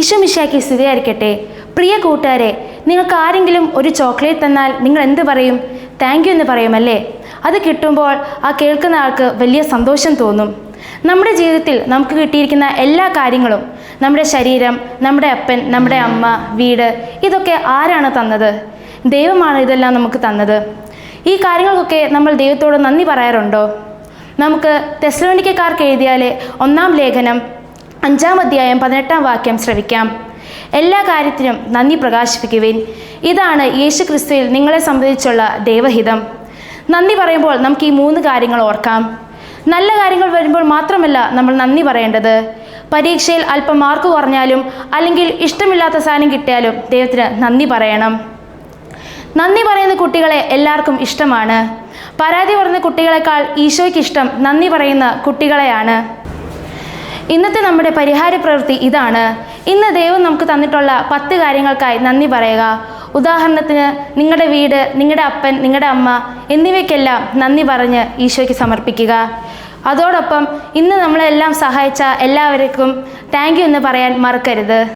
ഈശോ മിശിഹായ്ക്ക് സ്തുതിയായിരിക്കട്ടെ. പ്രിയ കൂട്ടുകാരെ, നിങ്ങൾക്ക് ആരെങ്കിലും ഒരു ചോക്ലേറ്റ് തന്നാൽ നിങ്ങൾ എന്ത് പറയും? താങ്ക് യു എന്ന് പറയുമല്ലേ? അത് കിട്ടുമ്പോൾ ആ കേൾക്കുന്ന ആൾക്ക് വലിയ സന്തോഷം തോന്നും. നമ്മുടെ ജീവിതത്തിൽ നമുക്ക് കിട്ടിയിരിക്കുന്ന എല്ലാ കാര്യങ്ങളും, നമ്മുടെ ശരീരം, നമ്മുടെ അപ്പൻ, നമ്മുടെ അമ്മ, വീട്, ഇതൊക്കെ ആരാണ് തന്നത്? ദൈവമാണ് ഇതെല്ലാം നമുക്ക് തന്നത്. ഈ കാര്യങ്ങൾക്കൊക്കെ നമ്മൾ ദൈവത്തോട് നന്ദി പറയാറുണ്ടോ? നമുക്ക് തെസ്സലോനിക്കക്കാർക്ക് എഴുതിയാലെ 1-ാം ലേഖനം 5-ാം അധ്യായം 18-ാം വാക്യം ശ്രവിക്കാം. എല്ലാ കാര്യത്തിനും നന്ദി പ്രകാശിപ്പിക്കുവിൻ. ഇതാണ് യേശു ക്രിസ്തുവിൽ നിങ്ങളെ സംബന്ധിച്ചുള്ള ദൈവഹിതം. നന്ദി പറയുമ്പോൾ നമുക്ക് ഈ 3 കാര്യങ്ങൾ ഓർക്കാം. നല്ല കാര്യങ്ങൾ വരുമ്പോൾ മാത്രമല്ല നമ്മൾ നന്ദി പറയേണ്ടത്. പരീക്ഷയിൽ അല്പം മാർക്ക് കുറഞ്ഞാലും അല്ലെങ്കിൽ ഇഷ്ടമില്ലാത്ത സാധനം കിട്ടിയാലും ദൈവത്തിന് നന്ദി പറയണം. നന്ദി പറയുന്ന കുട്ടികളെ എല്ലാവർക്കും ഇഷ്ടമാണ്. പരാതി പറയുന്ന കുട്ടികളെക്കാൾ ഈശോയ്ക്ക് ഇഷ്ടം നന്ദി പറയുന്ന കുട്ടികളെയാണ്. ഇന്നത്തെ നമ്മുടെ പരിഹാര പ്രവൃത്തി ഇതാണ്. ഇന്ന് ദൈവം നമുക്ക് തന്നിട്ടുള്ള 10 കാര്യങ്ങൾക്കായി നന്ദി പറയുക. ഉദാഹരണത്തിന്, നിങ്ങളുടെ വീട്, നിങ്ങളുടെ അപ്പൻ, നിങ്ങളുടെ അമ്മ എന്നിവയ്ക്കെല്ലാം നന്ദി പറഞ്ഞ് ഈശോയ്ക്ക് സമർപ്പിക്കുക. അതോടൊപ്പം ഇന്ന് നമ്മളെല്ലാം സഹായിച്ച എല്ലാവർക്കും താങ്ക് യു എന്ന് പറയാൻ മറക്കരുത്.